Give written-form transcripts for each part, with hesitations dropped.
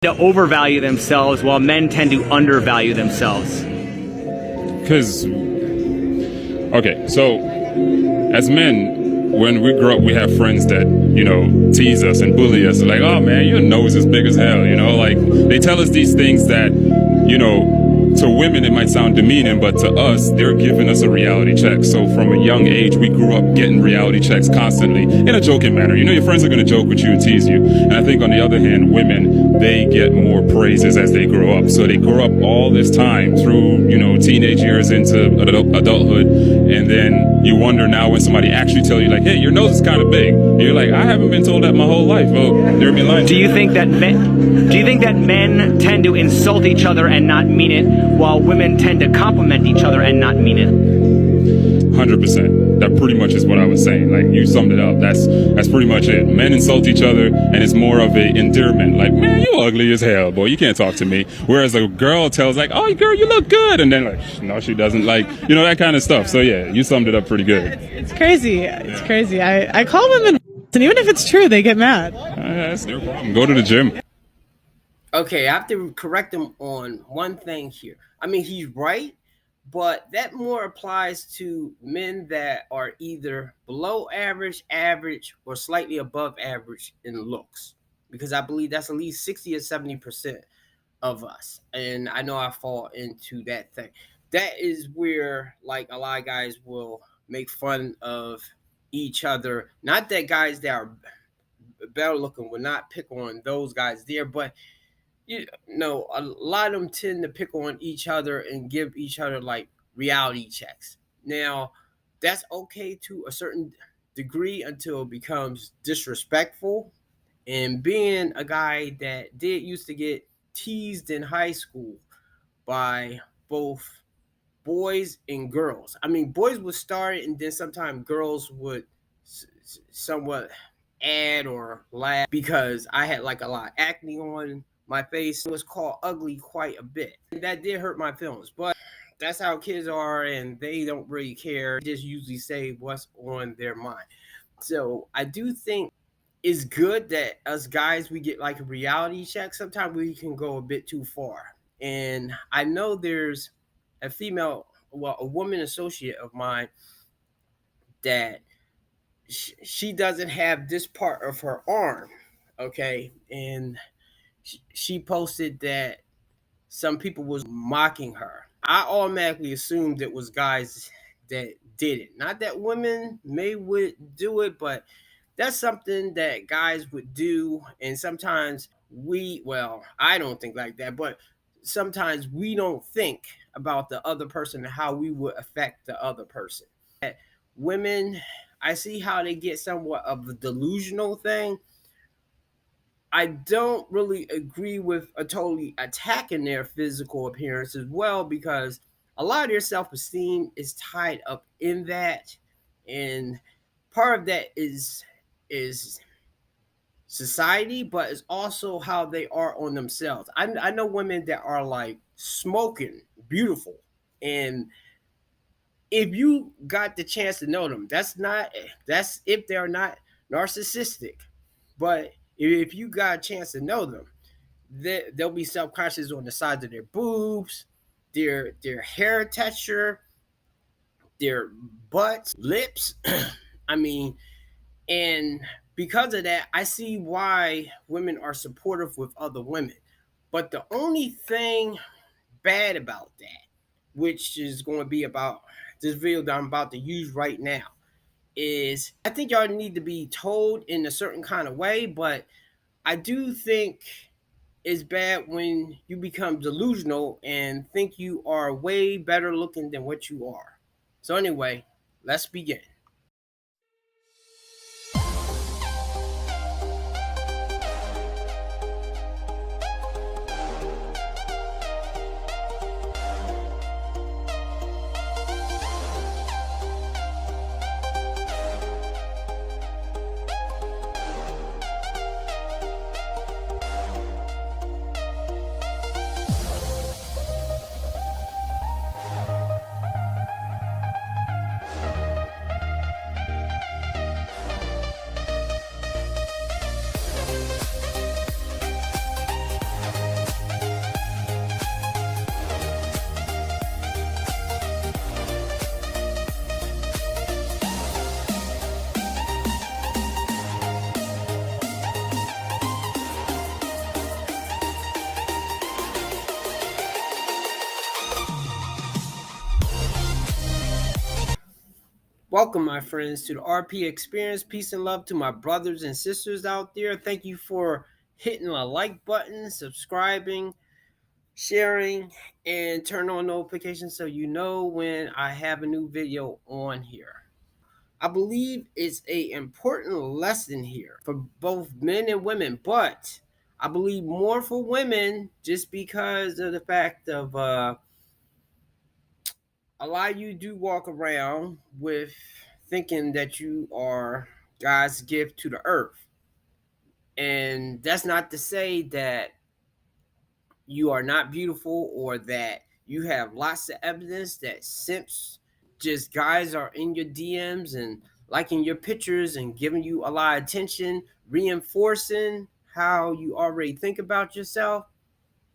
to overvalue themselves while men tend to undervalue themselves? Because, okay, so as men, when we grow up, we have friends that, tease us and bully us. Like, oh man, your nose is big as hell, like they tell us these things that, to women it might sound demeaning, but to us, they're giving us a reality check. So from a young age, we grew up getting reality checks constantly in a joking manner. Your friends are going to joke with you and tease you. And I think on the other hand, women, they get more praises as they grow up. So they grow up all this time through, teenage years into adulthood. And then you wonder now when somebody actually tell you like, hey, your nose is kind of big. And you're like, I haven't been told that my whole life. Well, they're be lying. Do you think that men tend to insult each other and not mean it, while women tend to compliment each other and not mean it? 100%. That pretty much is what I was saying. Like, you summed it up. That's pretty much it. Men insult each other, and it's more of a endearment. Like, man, you ugly as hell, boy. You can't talk to me. Whereas a girl tells like, oh, girl, you look good, and then like, no, she doesn't. Like, that kind of stuff. So yeah, you summed it up pretty good. It's crazy. It's crazy. I call women, and even if it's true, they get mad. That's their problem. Go to the gym. Okay, I have to correct him on one thing here. I mean, he's right, but that more applies to men that are either below average, average, or slightly above average in looks, because I believe that's at least 60 or 70% of us. And I know I fall into that thing. That is where, like, a lot of guys will make fun of each other. Not that guys that are better looking will not pick on those guys there, but a lot of them tend to pick on each other and give each other like reality checks. Now, that's okay to a certain degree until it becomes disrespectful. And being a guy that did used to get teased in high school by both boys and girls. I mean, boys would start it, and then sometimes girls would somewhat add or laugh because I had like a lot of acne on my face. Was called ugly quite a bit. That did hurt my feelings, but that's how kids are, and they don't really care. They just usually say what's on their mind. So I do think it's good that us guys, we get like a reality check. Sometimes we can go a bit too far. And I know there's a woman associate of mine that she doesn't have this part of her arm, okay? And she posted that some people was mocking her. I automatically assumed it was guys that did it. Not that women would do it, but that's something that guys would do. And sometimes I don't think like that, but sometimes we don't think about the other person and how we would affect the other person. Women, I see how they get somewhat of a delusional thing. I don't really agree with a totally attacking their physical appearance as well, because a lot of their self-esteem is tied up in that. And part of that is society, but it's also how they are on themselves. I know women that are like smoking beautiful, and if you got the chance to know them, that's if they're not narcissistic. But if you got a chance to know them, they'll be self-conscious on the sides of their boobs, their hair texture, their butts, lips. I mean, and because of that, I see why women are supportive with other women. But the only thing bad about that, which is going to be about this video that I'm about to use right now, is I think y'all need to be told in a certain kind of way, but I do think it's bad when you become delusional and think you are way better looking than what you are. So anyway, let's begin. Welcome, my friends, to the RP Experience. Peace and love to my brothers and sisters out there. Thank you for hitting the like button, subscribing, sharing, and turn on notifications so you know when I have a new video on here. I believe it's a important lesson here for both men and women, but I believe more for women just because of the fact of a lot of you do walk around with thinking that you are God's gift to the earth. And that's not to say that you are not beautiful or that you have lots of evidence that simps, just guys are in your DMs and liking your pictures and giving you a lot of attention, reinforcing how you already think about yourself.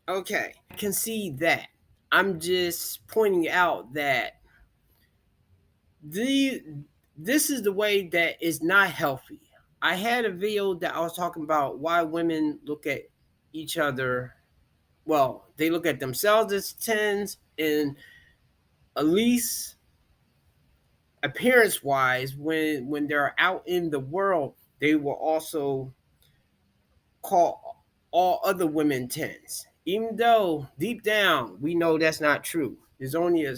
Okay, I can see that. I'm just pointing out that the this is the way that is not healthy. I had a video that I was talking about why women look at each other. Well, they look at themselves as tens, and at least appearance wise, when they're out in the world, they will also call all other women tens. Even though deep down we know that's not true. There's only a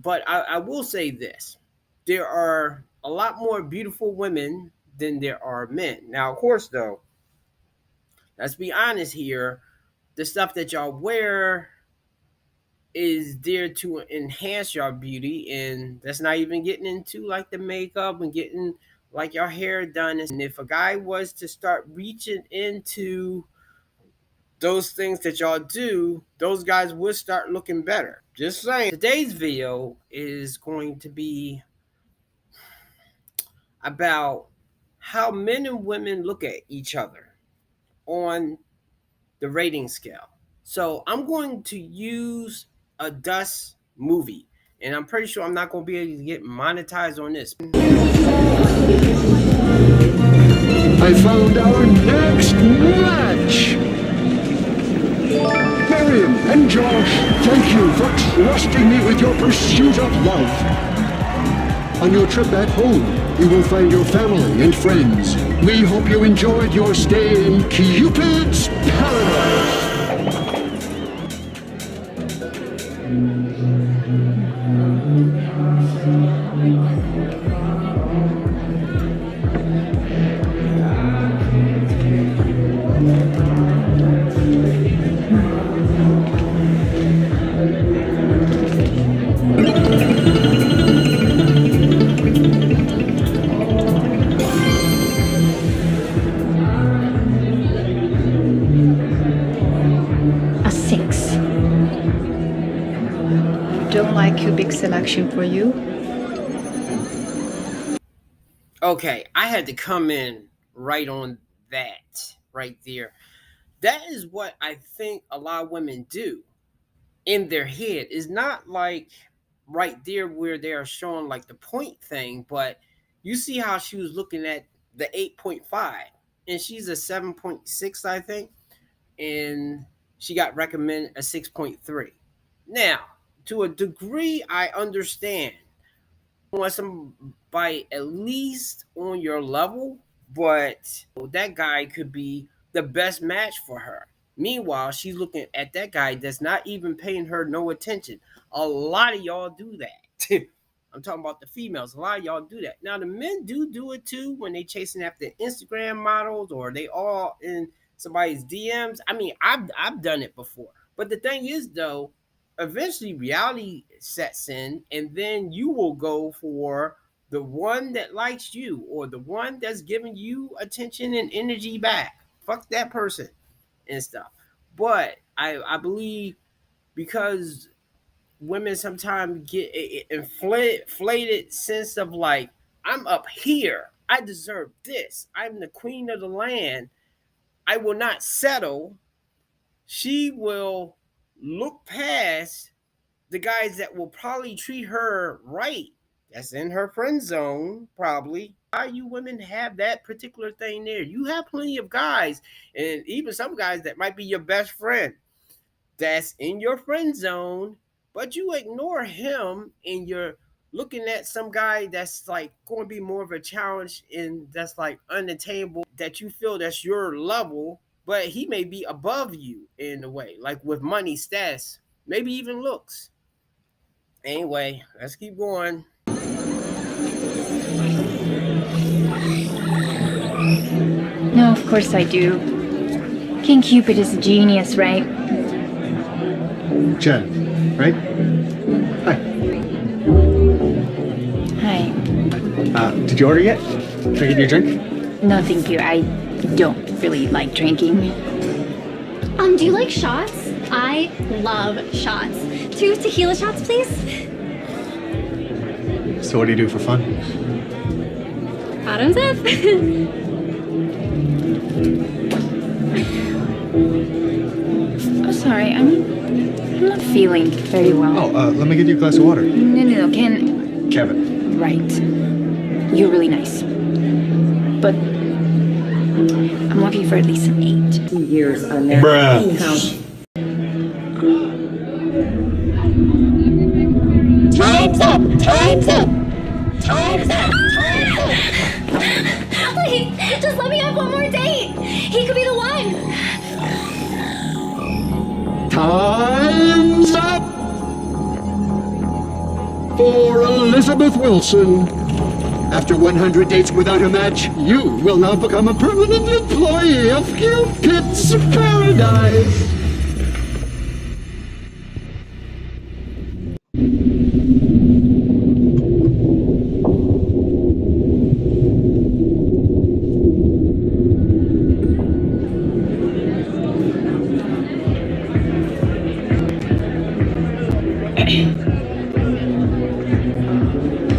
but I will say this: there are a lot more beautiful women than there are men. Now, of course, though, let's be honest here. The stuff that y'all wear is there to enhance your beauty, and that's not even getting into like the makeup and getting like your hair done. And if a guy was to start reaching into those things that y'all do, those guys would start looking better. Just saying. Today's video is going to be about how men and women look at each other on the rating scale. So I'm going to use a Dust movie, and I'm pretty sure I'm not going to be able to get monetized on this. I found our next match! Miriam and Josh, thank you for trusting me with your pursuit of love. On your trip back home, you will find your family and friends. We hope you enjoyed your stay in Cupid's Paradise. A 6. Don't like cubic selection for you? Okay, I had to come in right on that right there. That is what I think a lot of women do in their head. Is not like right there where they are showing like the point thing, but you see how she was looking at the 8.5 and she's a 7.6, I think, and she got recommended a 6.3. Now, to a degree, I understand. You want somebody at least on your level, but that guy could be the best match for her. Meanwhile, she's looking at that guy that's not even paying her no attention. A lot of y'all do that. I'm talking about the females. A lot of y'all do that. Now, the men do it too when they chasing after Instagram models or they all in somebody's DMs. I mean, I've done it before. But the thing is, though, eventually reality sets in, and then you will go for the one that likes you or the one that's giving you attention and energy back. Fuck that person and stuff. But I believe because women sometimes get an inflated sense of like, I'm up here, I deserve this, I'm the queen of the land, I will not settle. She will look past the guys that will probably treat her right, that's in her friend zone, probably. Why you women have that particular thing there? You have plenty of guys, and even some guys that might be your best friend, that's in your friend zone, but you ignore him and you're looking at some guy that's like going to be more of a challenge and that's like unattainable, that you feel that's your level, but he may be above you in a way, like with money, status, maybe even looks. Anyway, let's keep going. No, of course I do. King Cupid is a genius, right? Chad, right? Hi. Hi. Did you order yet? Can I get you a drink? No, thank you. I don't really like drinking. Do you like shots? I love shots. 2 tequila shots, please. So what do you do for fun? Bottoms up. Oh, sorry. I'm not feeling very well. Oh, let me get you a glass of water. No. Ken. Kevin. Right. You're really nice. But I'm looking for at least an 8. 2 years on their income. Time's up! Time's up! Time's up! Time's up! Please, just let me have one more date. He could be the one. Time's up for Elizabeth Wilson. After 100 dates without a match, you will now become a permanent employee of Cupid's Paradise.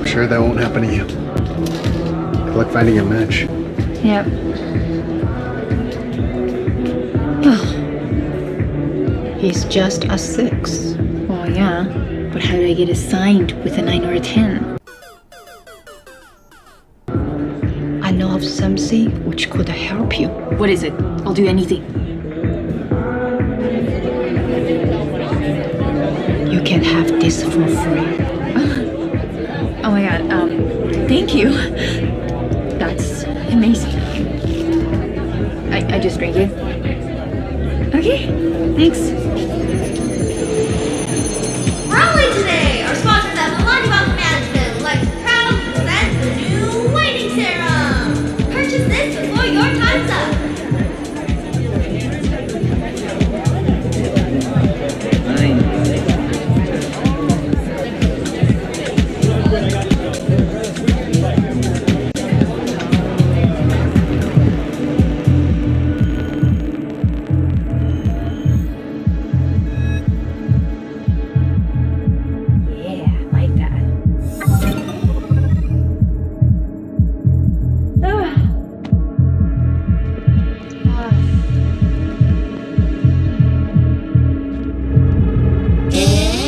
Sure that won't happen to you. Good luck finding a match. Yep. He's just a 6. Well, yeah. But how do I get assigned with a 9 or a 10? I know of something which could help you. What is it? I'll do anything. You can have this for free. Oh my god, thank you. That's amazing. I just drank it. Okay, thanks. Early today, our sponsors at Milani Wealth Management like to proudly present the new whitening serum. Purchase this before your time's up. Yeah, like that.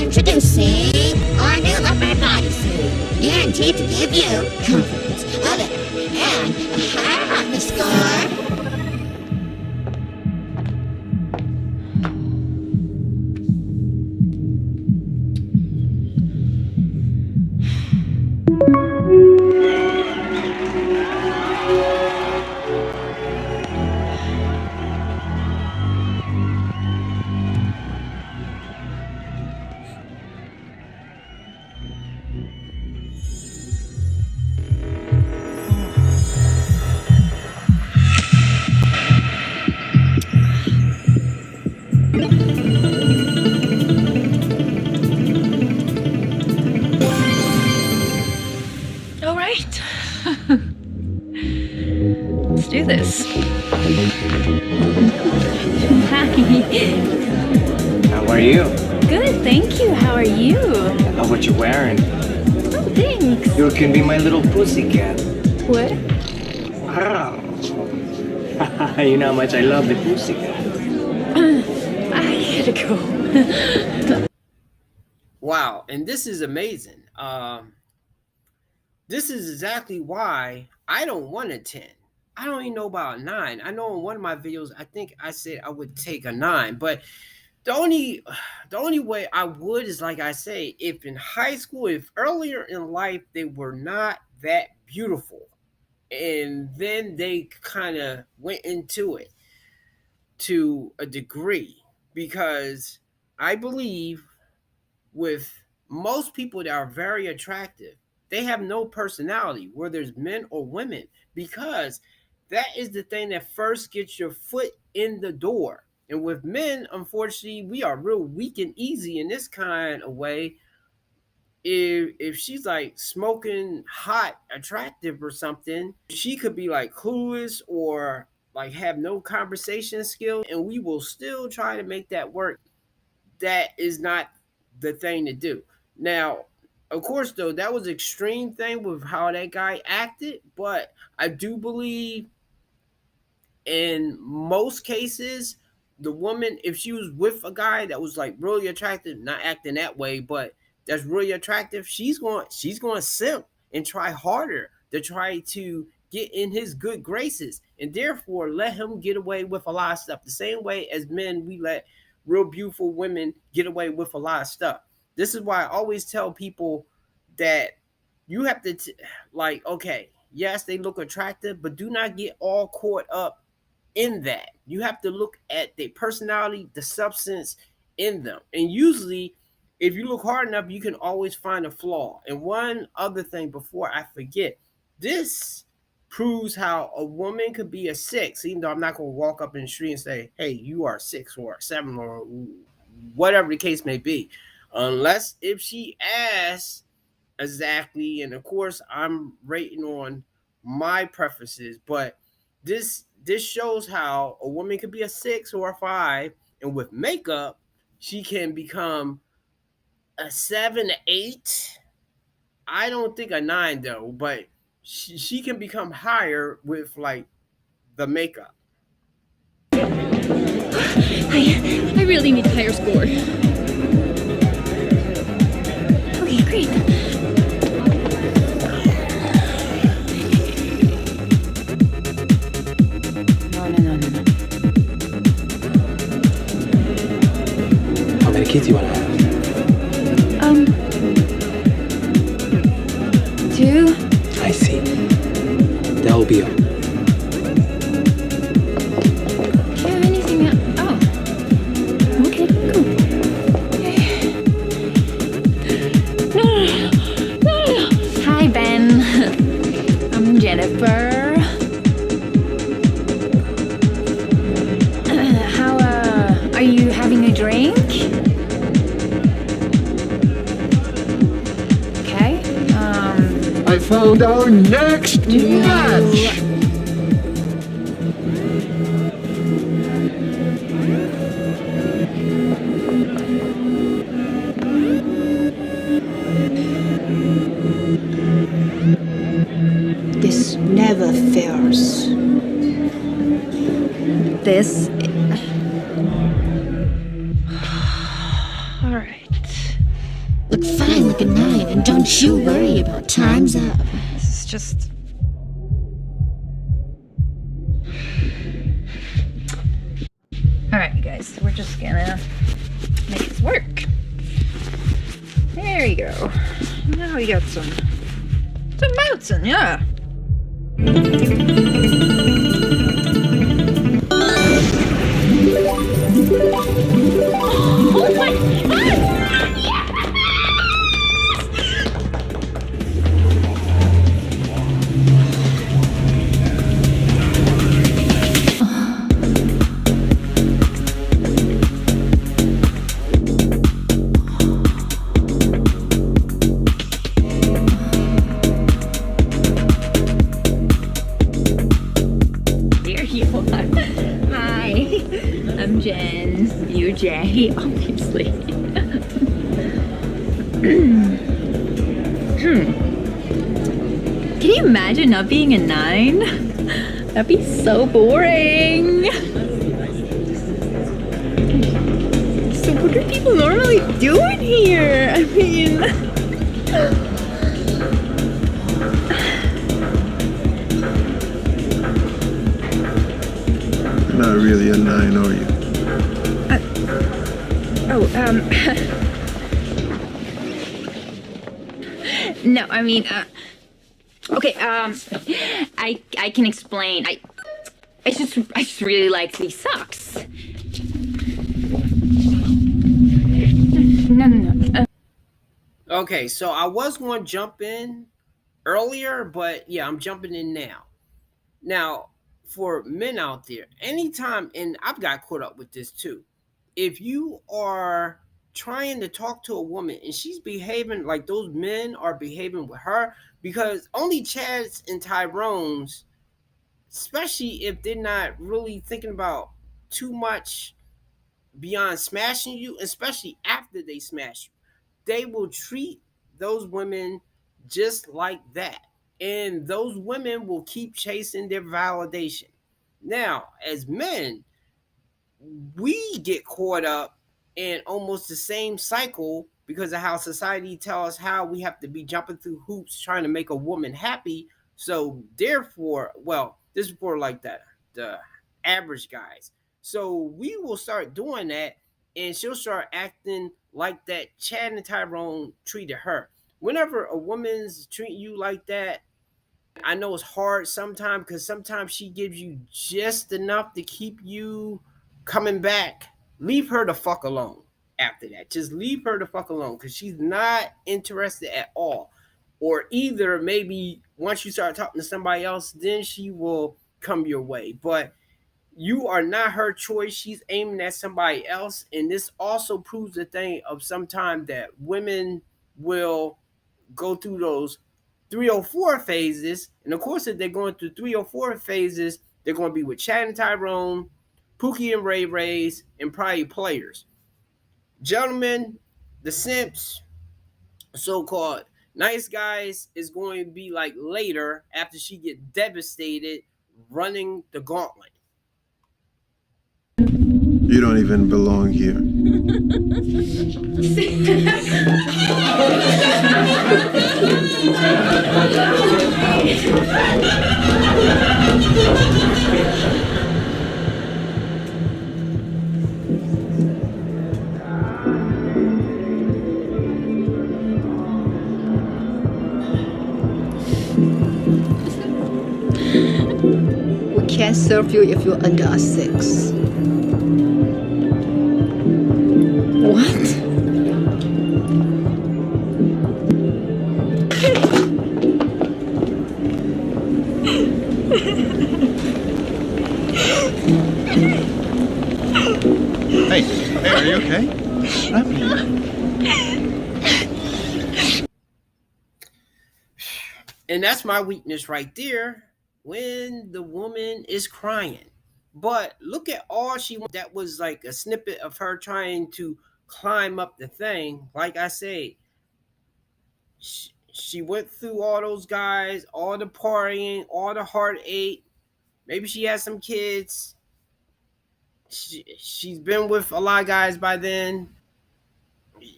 Introducing our new leopard bodysuit, guaranteed to give you confidence, other, and a higher hotness score. All right. Let's do this. Hi. How are you? Good, thank you. How are you? I love what you're wearing. Oh, thanks. You can be my little pussycat. What? You know how much I love the pussycat. I gotta go. Wow, and this is amazing. This is exactly why I don't want a 10. I don't even know about a 9. I know in one of my videos, I think I said I would take a 9, but The only way I would is like I say, if in high school, if earlier in life they were not that beautiful, and then they kind of went into it to a degree, because I believe with most people that are very attractive, they have no personality, whether it's men or women, because that is the thing that first gets your foot in the door. And with men, unfortunately, we are real weak and easy in this kind of way. If she's like smoking hot, attractive or something, she could be like clueless or like have no conversation skills, and we will still try to make that work. That is not the thing to do. Now, of course, though, that was extreme thing with how that guy acted, but I do believe in most cases, the woman, if she was with a guy that was like really attractive, not acting that way, but that's really attractive, she's going to simp and try harder to try to get in his good graces, and therefore let him get away with a lot of stuff. The same way as men, we let real beautiful women get away with a lot of stuff. This is why I always tell people that you have to like, okay, yes, they look attractive, but do not get all caught up in that. You have to look at their personality, the substance in them. And usually, if you look hard enough, you can always find a flaw. And one other thing before I forget, this proves how a woman could be a 6, even though I'm not going to walk up in the street and say, hey, you are a 6 or a 7 or whatever the case may be. Unless if she asks exactly, and of course I'm rating on my preferences, but this shows how a woman could be a 6 or a 5, and with makeup, she can become a 7, 8. I don't think a 9 though, but she can become higher with like the makeup. I really need a higher score. Okay, great. No. How many kids do you want to have? 2. I see. That will be all. Do you have anything else? Oh. Okay, cool. No. Hi, Ben. I'm Jennifer. Are you having a drink? Okay. I found our next match! This never fails. This. All right. Look fine like a 9, and don't you worry about time's up. This is just. All right, you guys. We're just gonna make this work. There you go. Now we got some bouncing, yeah. Oh my God! Jen, you're Jay, obviously. Can you imagine not being a 9? That'd be so boring. So what do people normally do in here? I mean... Not really a 9, are you? No, I mean, okay, I can explain. I just really like these socks. No. Okay, so I was going to jump in earlier, but yeah, I'm jumping in now. Now, for men out there, anytime, and I've got caught up with this too, if you are trying to talk to a woman and she's behaving like those men are behaving with her, because only Chads and Tyrones, especially if they're not really thinking about too much beyond smashing you, especially after they smash you, they will treat those women just like that. And those women will keep chasing their validation. Now, as men, we get caught up in almost the same cycle because of how society tells us how we have to be jumping through hoops trying to make a woman happy. So therefore, well, this is for like the average guys. So we will start doing that, and she'll start acting like that Chad and Tyrone treated her. Whenever a woman's treating you like that, I know it's hard sometimes because sometimes she gives you just enough to keep you coming back. Leave her the fuck alone after that. Just leave her the fuck alone because she's not interested at all. Or either maybe once you start talking to somebody else, then she will come your way. But you are not her choice. She's aiming at somebody else. And this also proves the thing of sometimes that women will go through those 304 phases. And of course, if they're going through 304 phases, they're going to be with Chad and Tyrone, Pookie and Ray Rays, and probably players. Gentlemen, the simps, so-called nice guys, is going to be like later after she get devastated running the gauntlet. You don't even belong here. We can't serve you if you're under 6. What? Hey, are you okay? What happened to you? And that's my weakness right there, when the woman is crying. But look at all she wanted. That was like a snippet of her trying to climb up the thing. Like I said, she went through all those guys, all the partying, all the heartache. Maybe she has some kids. She's been with a lot of guys by then.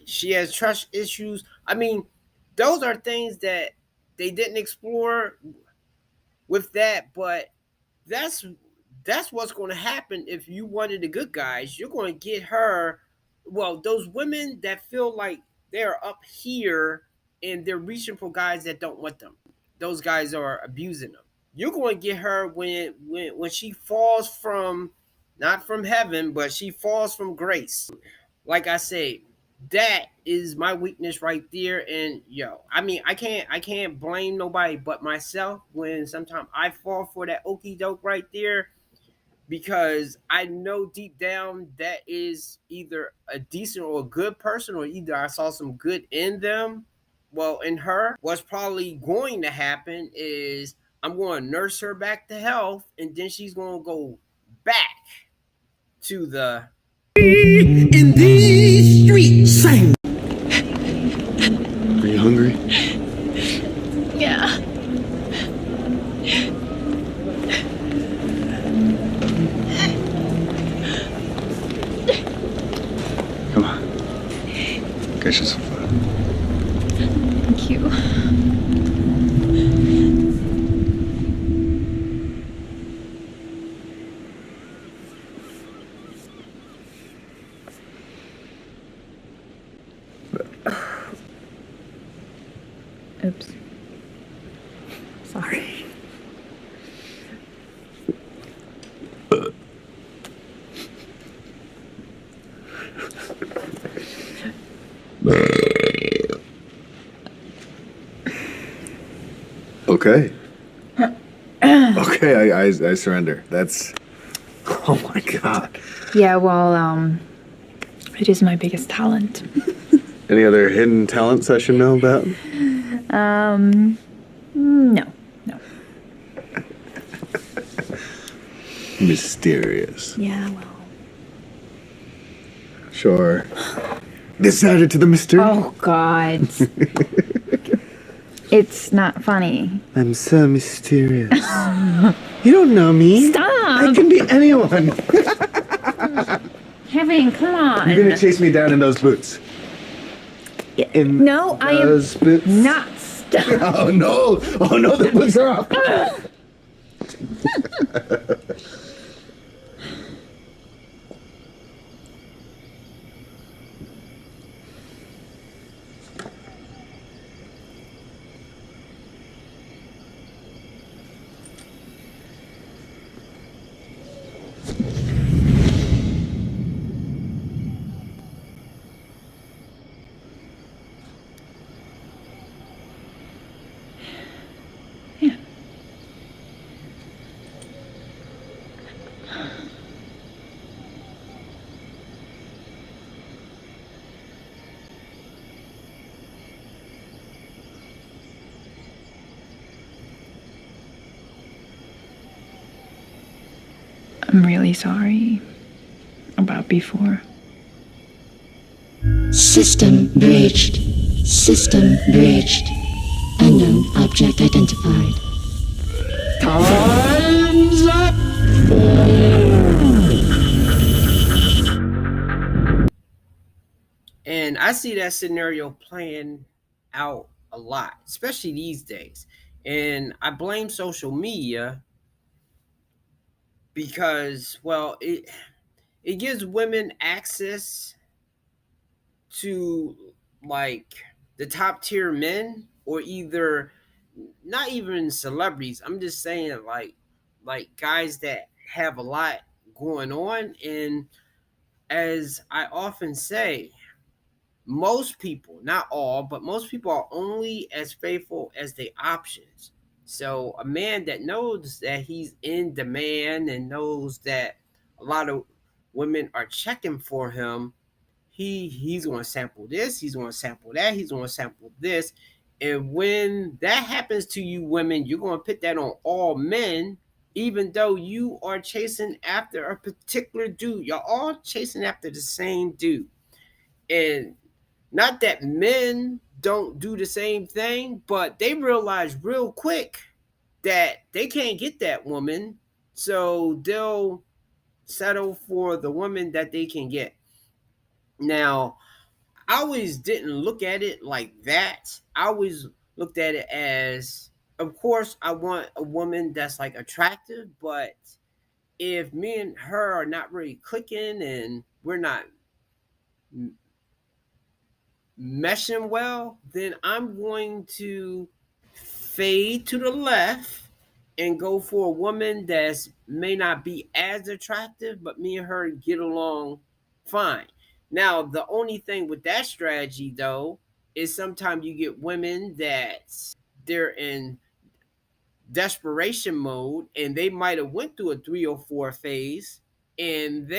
She has trust issues. I mean, those are things that they didn't explore with that, but that's what's going to happen if you wanted the good guys. You're going to get her, well, those women that feel like they're up here and they're reaching for guys that don't want them. Those guys are abusing them. You're going to get her when she falls from, not from heaven, but she falls from grace. Like I say, that is my weakness right there. And I mean, I can't blame nobody but myself when sometimes I fall for that okie doke right there, because I know deep down that is either a decent or a good person, or either I saw some good in them. Well, in her, what's probably going to happen is I'm going to nurse her back to health, and then she's going to go back to the in these streets. Sing. Are you hungry? Yeah. Come on. Get you some fun. Thank you. Okay. Okay, I surrender. That's. Oh my god. Yeah, well, it is my biggest talent. Any other hidden talents I should know about? No. Mysterious. Yeah, well. Sure. This added to the mystery. Oh, God. It's not funny. I'm so mysterious. You don't know me. Stop! I can be anyone. Kevin, come on. You're gonna chase me down in those boots. In No, I am those boots. not. Stop. Oh no! Oh no! The boots are off. I'm really sorry about before. System breached. System breached. Unknown object identified. Time's up! And I see that scenario playing out a lot, especially these days. And I blame social media because, well, it gives women access to like the top tier men, or either not even celebrities. I'm just saying like guys that have a lot going on. And as I often say, most people, not all, but most people are only as faithful as their options. So a man that knows that he's in demand and knows that a lot of women are checking for him, he's going to sample this, he's going to sample that, he's going to sample this. And when that happens to you women, you're going to put that on all men, even though you are chasing after a particular dude. You're all chasing after the same dude. And not that men don't do the same thing, but they realize real quick that they can't get that woman. So they'll settle for the woman that they can get. Now, I always didn't look at it like that. I always looked at it as, of course, I want a woman that's like attractive, but if me and her are not really clicking and we're not meshing well, then I'm going to fade to the left and go for a woman that's may not be as attractive, but me and her get along fine. Now, the only thing with that strategy though is sometimes you get women that they're in desperation mode and they might have went through a 3 or 4 phase, and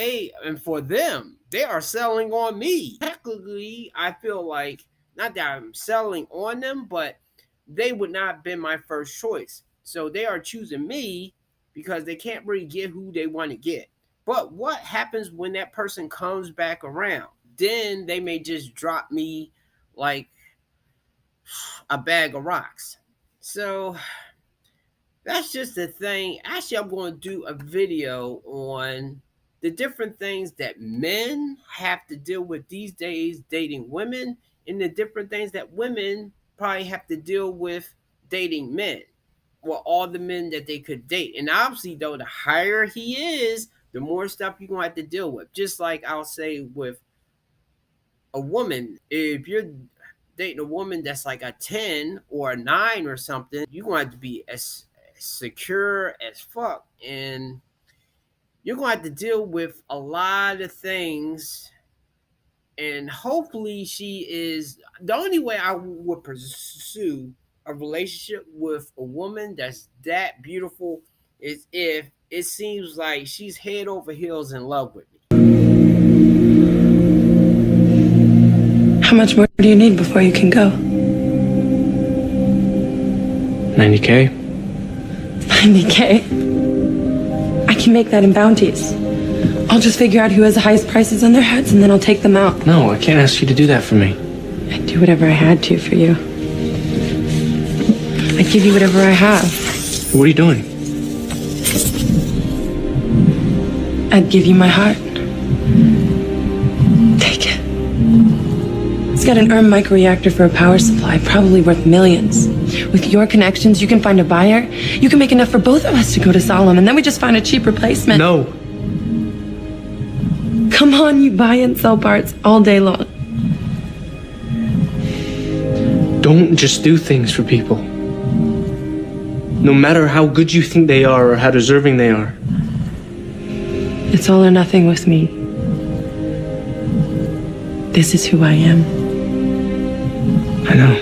for them they are selling on me. Technically, I feel like not that I'm selling on them, but they would not have been my first choice. So they are choosing me because they can't really get who they want to get. But what happens when that person comes back around? Then they may just drop me like a bag of rocks. So that's just the thing. Actually, I'm going to do a video on the different things that men have to deal with these days dating women, and the different things that women probably have to deal with dating men. Well, all the men that they could date. And obviously, though, the higher he is, the more stuff you're going to have to deal with. Just like I'll say with a woman, if you're dating a woman that's like a 10 or a 9 or something, you're going to have to be as secure as fuck. And you're going to have to deal with a lot of things And hopefully she is. The only way I would pursue a relationship with a woman that's that beautiful is if it seems like she's head over heels in love with me. How much more do you need before you can go? $90K? 90K? I can make that in bounties. I'll just figure out who has the highest prices on their heads and then I'll take them out. No, I can't ask you to do that for me. I'd do whatever I had to for you. I'd give you whatever I have. What are you doing? I'd give you my heart. Take it. It's got an microreactor for a power supply, probably worth millions. With your connections, you can find a buyer. You can make enough for both of us to go to Solemn, and then we just find a cheap replacement. No. Come on, you buy and sell parts all day long. Don't just do things for people. No matter how good you think they are or how deserving they are. It's all or nothing with me. This is who I am. I know.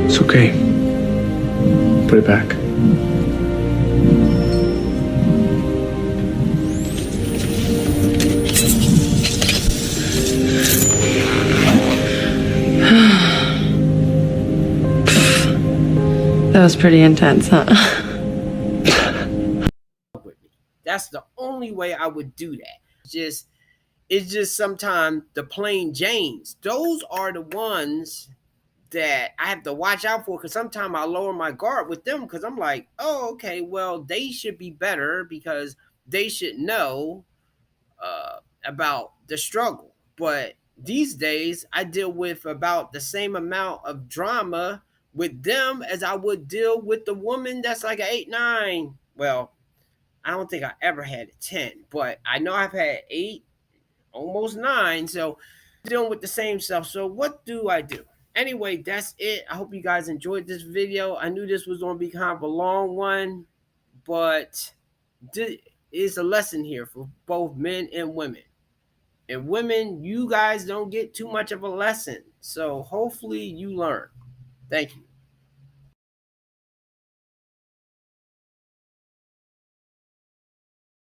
It's okay. Put it back. That was pretty intense, huh? That's the only way I would do that. It's just sometimes the plain Janes. Those are the ones that I have to watch out for, because sometimes I lower my guard with them because I'm like, oh, okay, well, they should be better because they should know about the struggle. But these days, I deal with about the same amount of drama with them as I would deal with the woman that's like an 8-9. Well, I don't think I ever had a 10, but I know I've had 8, almost 9. So dealing with the same stuff. So what do I do? Anyway, that's it. I hope you guys enjoyed this video. I knew this was going to be kind of a long one, but it's a lesson here for both men and women. And women, you guys don't get too much of a lesson. So hopefully you learn. Thank you.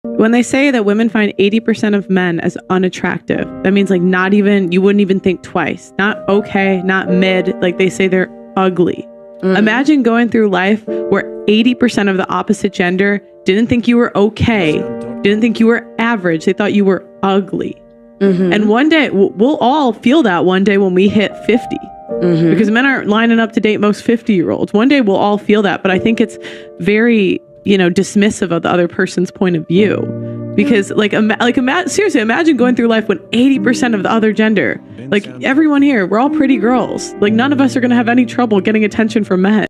When they say that women find 80% of men as unattractive, that means like not even, you wouldn't even think twice. Not okay, not mid, like they say they're ugly. Imagine going through life where 80% of the opposite gender didn't think you were okay, didn't think you were average, they thought you were ugly. And one day, we'll all feel that one day when we hit 50. Because men aren't lining up to date most 50-year-olds. One day we'll all feel that, but I think it's very, dismissive of the other person's point of view. Because seriously, imagine going through life when 80% of the other gender, like everyone here, we're all pretty girls. Like none of us are going to have any trouble getting attention from men.